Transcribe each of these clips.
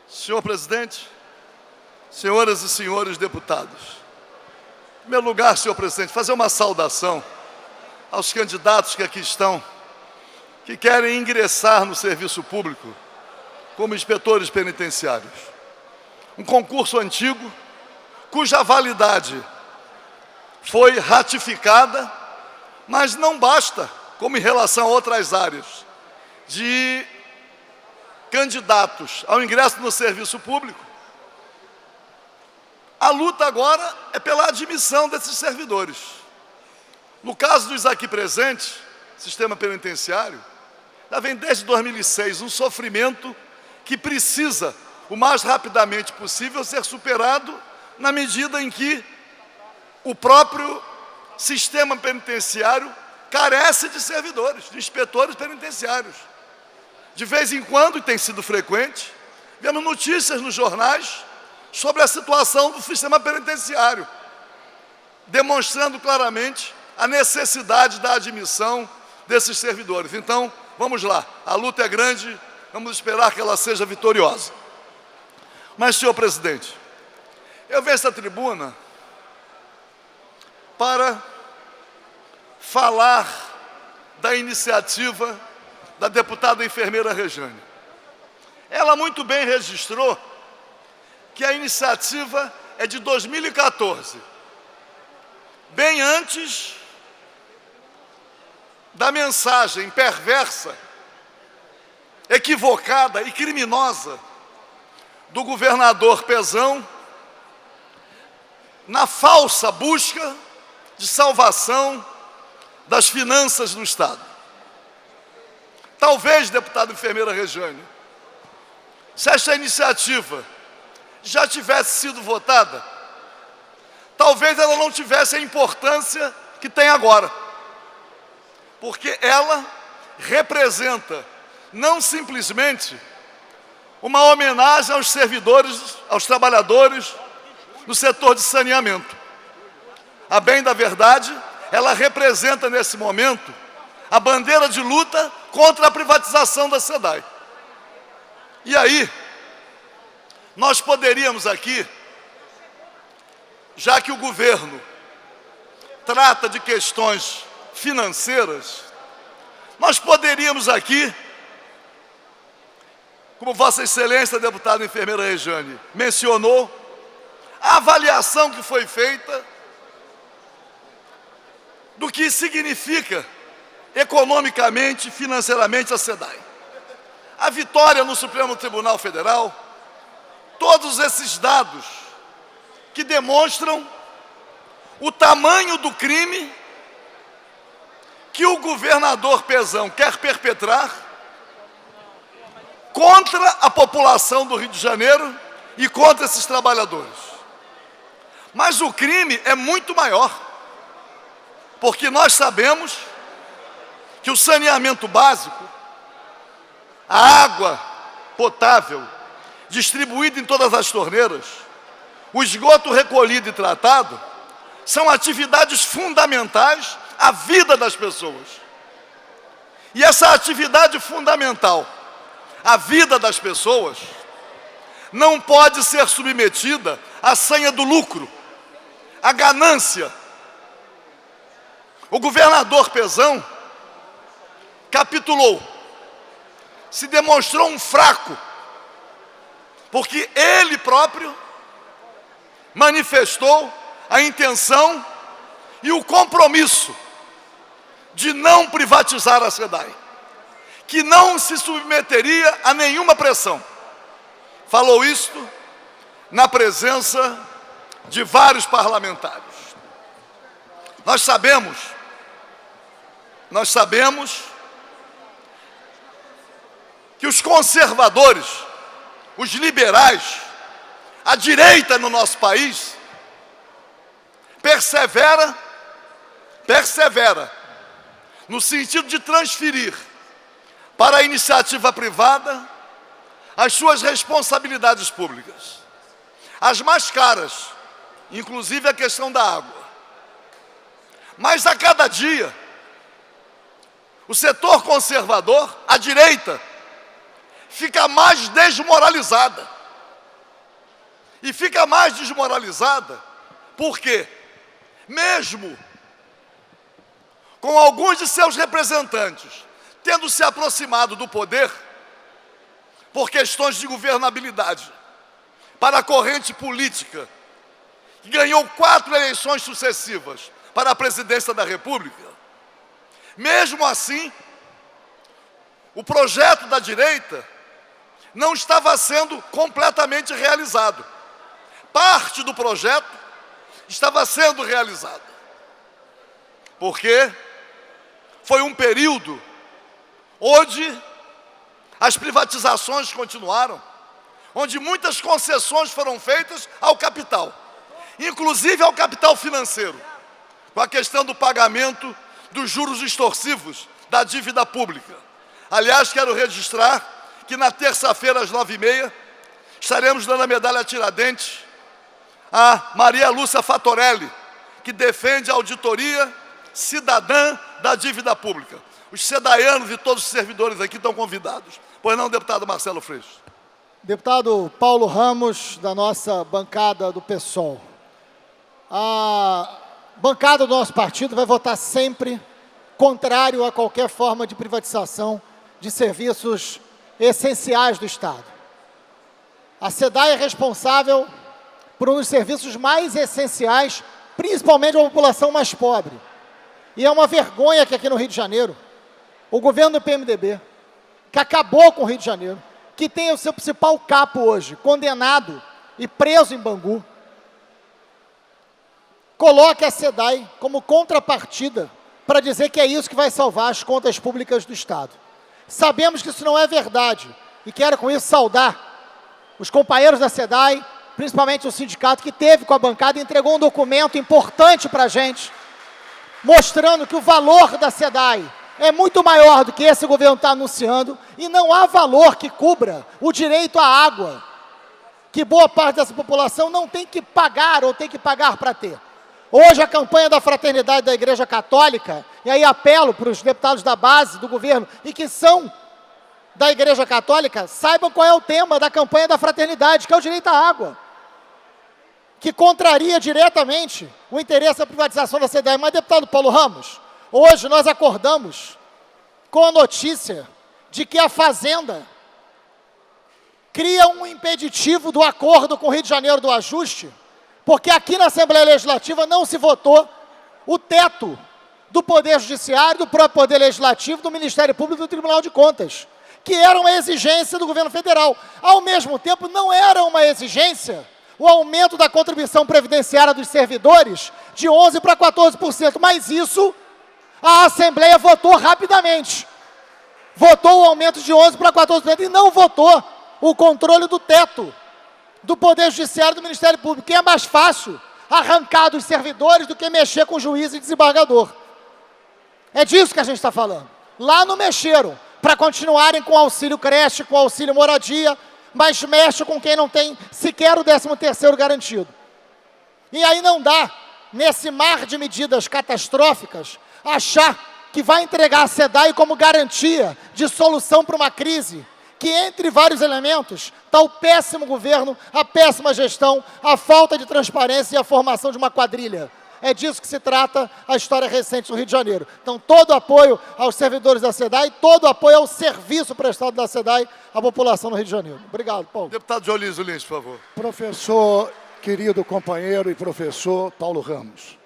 Senhor presidente, senhoras e senhores deputados, em primeiro lugar, senhor presidente, fazer uma saudação aos candidatos que aqui estão, que querem ingressar no serviço público como inspetores penitenciários. Um concurso antigo, cuja validade foi ratificada, mas não basta, como em relação a outras áreas, de candidatos ao ingresso no serviço público. A luta agora é pela admissão desses servidores. No caso dos aqui presentes, sistema penitenciário, já vem desde 2006 um sofrimento que precisa, o mais rapidamente possível, ser superado na medida em que o próprio sistema penitenciário carece de servidores, de inspetores penitenciários. De vez em quando, e tem sido frequente, vemos notícias nos jornais sobre a situação do sistema penitenciário, demonstrando claramente a necessidade da admissão desses servidores. Então, vamos lá, a luta é grande, vamos esperar que ela seja vitoriosa. Mas, senhor presidente, eu venho a esta tribuna para falar da iniciativa da deputada enfermeira Rejane. Ela muito bem registrou que a iniciativa é de 2014, bem antes da mensagem perversa, equivocada e criminosa do governador Pezão na falsa busca de salvação das finanças do Estado. Talvez, deputada enfermeira Rejane, se esta iniciativa já tivesse sido votada, talvez ela não tivesse a importância que tem agora, porque ela representa não simplesmente uma homenagem aos servidores, aos trabalhadores do setor de saneamento. A bem da verdade, ela representa nesse momento a bandeira de luta contra a privatização da SEDAI. E aí, nós poderíamos aqui, já que o governo trata de questões financeiras, nós poderíamos aqui, como Vossa Excelência, deputada enfermeira Rejane, mencionou, a avaliação que foi feita do que significa economicamente, financeiramente a SEDAI. A vitória no Supremo Tribunal Federal, todos esses dados que demonstram o tamanho do crime que o governador Pezão quer perpetrar contra a população do Rio de Janeiro e contra esses trabalhadores. Mas o crime é muito maior, porque nós sabemos que o saneamento básico, a água potável distribuída em todas as torneiras, o esgoto recolhido e tratado, são atividades fundamentais à vida das pessoas. E essa atividade fundamental à vida das pessoas não pode ser submetida à sanha do lucro, à ganância. O governador Pezão capitulou, se demonstrou um fraco, porque ele próprio manifestou a intenção e o compromisso de não privatizar a SEDAI, que não se submeteria a nenhuma pressão. Falou isto na presença de vários parlamentares. Nós sabemos que os conservadores, os liberais, a direita no nosso país, persevera no sentido de transferir para a iniciativa privada as suas responsabilidades públicas, as mais caras, inclusive a questão da água. Mas a cada dia, o setor conservador, a direita, fica mais desmoralizada. E fica mais desmoralizada, porque mesmo com alguns de seus representantes tendo se aproximado do poder por questões de governabilidade para a corrente política, que ganhou 4 eleições sucessivas para a presidência da República, mesmo assim, o projeto da direita não estava sendo completamente realizado. Parte do projeto estava sendo realizada, porque foi um período onde as privatizações continuaram, onde muitas concessões foram feitas ao capital, inclusive ao capital financeiro, com a questão do pagamento dos juros extorsivos da dívida pública. Aliás, quero registrar que na terça-feira, às 9h30, estaremos dando a medalha Tiradentes a Maria Lúcia Fatorelli, que defende a auditoria cidadã da dívida pública. Os sedaianos e todos os servidores aqui estão convidados. Pois não, deputado Marcelo Freixo. Deputado Paulo Ramos, da nossa bancada do PSOL. A bancada do nosso partido vai votar sempre contrário a qualquer forma de privatização de serviços essenciais do Estado. A SEDAI é responsável por um dos serviços mais essenciais, principalmente a população mais pobre. E é uma vergonha que aqui no Rio de Janeiro, o governo do PMDB, que acabou com o Rio de Janeiro, que tem o seu principal capo hoje, condenado e preso em Bangu, coloque a SEDAI como contrapartida para dizer que é isso que vai salvar as contas públicas do Estado. Sabemos que isso não é verdade e quero com isso saudar os companheiros da SEDAI, principalmente o sindicato que teve com a bancada e entregou um documento importante para a gente, mostrando que o valor da SEDAI é muito maior do que esse governo está anunciando e não há valor que cubra o direito à água, que boa parte dessa população não tem que pagar ou tem que pagar para ter. Hoje a campanha da fraternidade da Igreja Católica, e aí apelo para os deputados da base do governo e que são da Igreja Católica, saibam qual é o tema da campanha da fraternidade, que é o direito à água, que contraria diretamente o interesse da privatização da SEDAI. Mas, deputado Paulo Ramos, hoje nós acordamos com a notícia de que a Fazenda cria um impeditivo do acordo com o Rio de Janeiro do ajuste, porque aqui na Assembleia Legislativa não se votou o teto do Poder Judiciário, do próprio Poder Legislativo, do Ministério Público e do Tribunal de Contas, que era uma exigência do governo federal. Ao mesmo tempo, não era uma exigência o aumento da contribuição previdenciária dos servidores de 11% para 14%, mas isso a Assembleia votou rapidamente. Votou o aumento de 11% para 14% e não votou o controle do teto do Poder Judiciário e do Ministério Público, que é mais fácil arrancar dos servidores do que mexer com juiz e desembargador. É disso que a gente está falando. Lá não mexeram, para continuarem com auxílio creche, com auxílio moradia, mas mexe com quem não tem sequer o 13º garantido. E aí não dá, nesse mar de medidas catastróficas, achar que vai entregar a SEDAI como garantia de solução para uma crise, que entre vários elementos está o péssimo governo, a péssima gestão, a falta de transparência e a formação de uma quadrilha. É disso que se trata a história recente do Rio de Janeiro. Então, todo apoio aos servidores da SEDAI, todo apoio ao serviço prestado da SEDAI à população do Rio de Janeiro. Obrigado, Paulo. Deputado Dionísio Lins, por favor. Professor, querido companheiro e professor Paulo Ramos,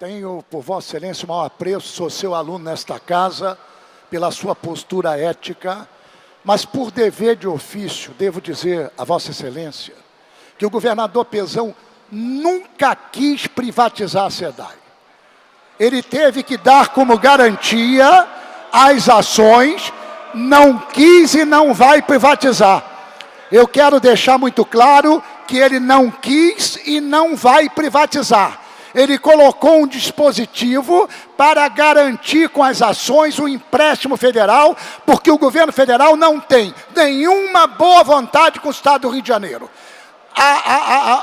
tenho por Vossa Excelência o maior apreço, sou seu aluno nesta casa, pela sua postura ética, mas por dever de ofício, devo dizer a Vossa Excelência, que o governador Pezão nunca quis privatizar a SEDAI. Ele teve que dar como garantia as ações, não quis e não vai privatizar. Eu quero deixar muito claro que ele não quis e não vai privatizar. Ele colocou um dispositivo para garantir com as ações o empréstimo federal, porque o governo federal não tem nenhuma boa vontade com o Estado do Rio de Janeiro.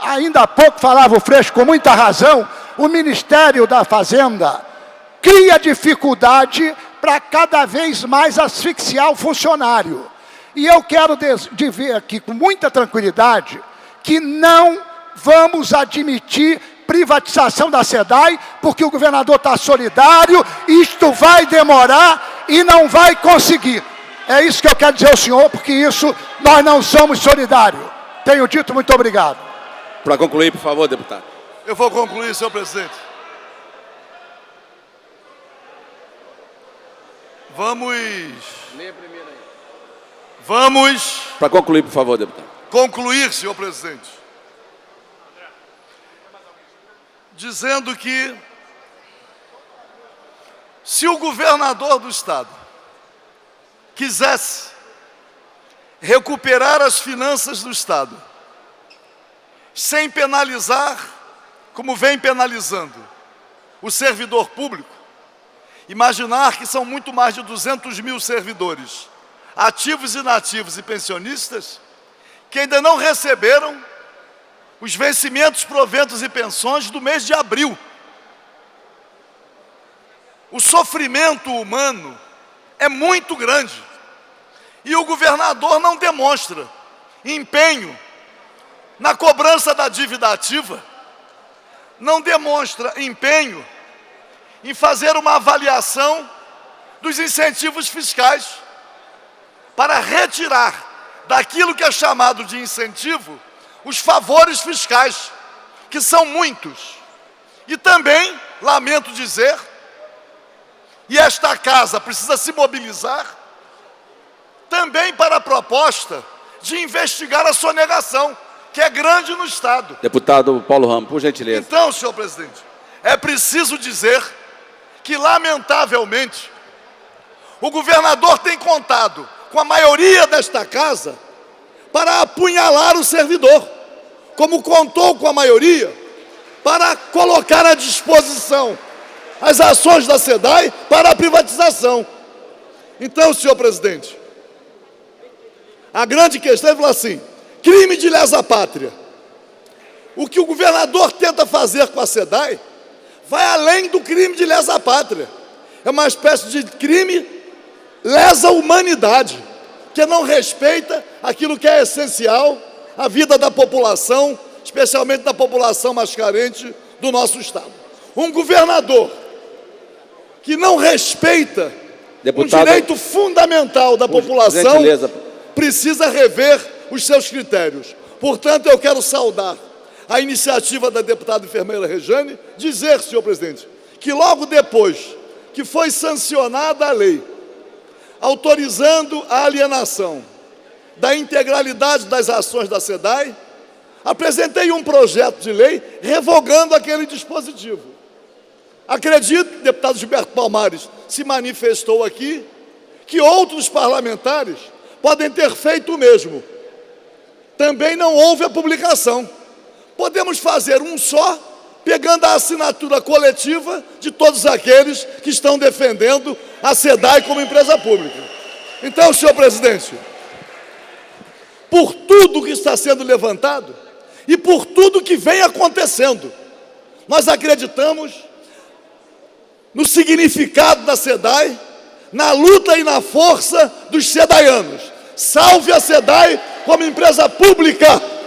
Ainda há pouco falava o Freixo com muita razão, o Ministério da Fazenda cria dificuldade para cada vez mais asfixiar o funcionário. E eu quero dizer aqui com muita tranquilidade que não vamos admitir privatização da SEDAI, porque o governador está solidário, isto vai demorar e não vai conseguir. É isso que eu quero dizer ao senhor, porque isso nós não somos solidários. Tenho dito, muito obrigado. Para concluir, por favor, deputado. Eu vou concluir, senhor presidente. Vamos Para concluir, por favor, deputado. concluir, senhor presidente, dizendo que se o governador do estado quisesse recuperar as finanças do estado, sem penalizar, como vem penalizando, o servidor público, imaginar que são muito mais de 200 mil servidores, ativos, inativos e pensionistas, que ainda não receberam os vencimentos, proventos e pensões do mês de abril. O sofrimento humano é muito grande e o governador não demonstra empenho na cobrança da dívida ativa, não demonstra empenho em fazer uma avaliação dos incentivos fiscais para retirar daquilo que é chamado de incentivo os favores fiscais, que são muitos. E também, lamento dizer, e esta casa precisa se mobilizar, também para a proposta de investigar a sonegação, que é grande no Estado. Deputado Paulo Ramos, por gentileza. Então, senhor presidente, é preciso dizer que, lamentavelmente, o governador tem contado com a maioria desta casa para apunhalar o servidor, como contou com a maioria para colocar à disposição as ações da SEDAI para a privatização. Então, senhor presidente, a grande questão é falar assim: crime de lesa pátria. O que o governador tenta fazer com a SEDAI vai além do crime de lesa pátria. É uma espécie de crime lesa humanidade, que não respeita aquilo que é essencial, a vida da população, especialmente da população mais carente do nosso Estado. Um governador que não respeita o direito fundamental da população precisa rever os seus critérios. Portanto, eu quero saudar a iniciativa da deputada enfermeira Rejane, dizer, senhor presidente, que logo depois que foi sancionada a lei autorizando a alienação da integralidade das ações da SEDAI, apresentei um projeto de lei revogando aquele dispositivo. Acredito, o deputado Gilberto Palmares se manifestou aqui, que outros parlamentares podem ter feito o mesmo. Também não houve a publicação. Podemos fazer um só, pegando a assinatura coletiva de todos aqueles que estão defendendo a SEDAI como empresa pública. Então, senhor presidente, por tudo que está sendo levantado e por tudo que vem acontecendo, nós acreditamos no significado da SEDAI, na luta e na força dos sedaianos. Salve a SEDAI como empresa pública!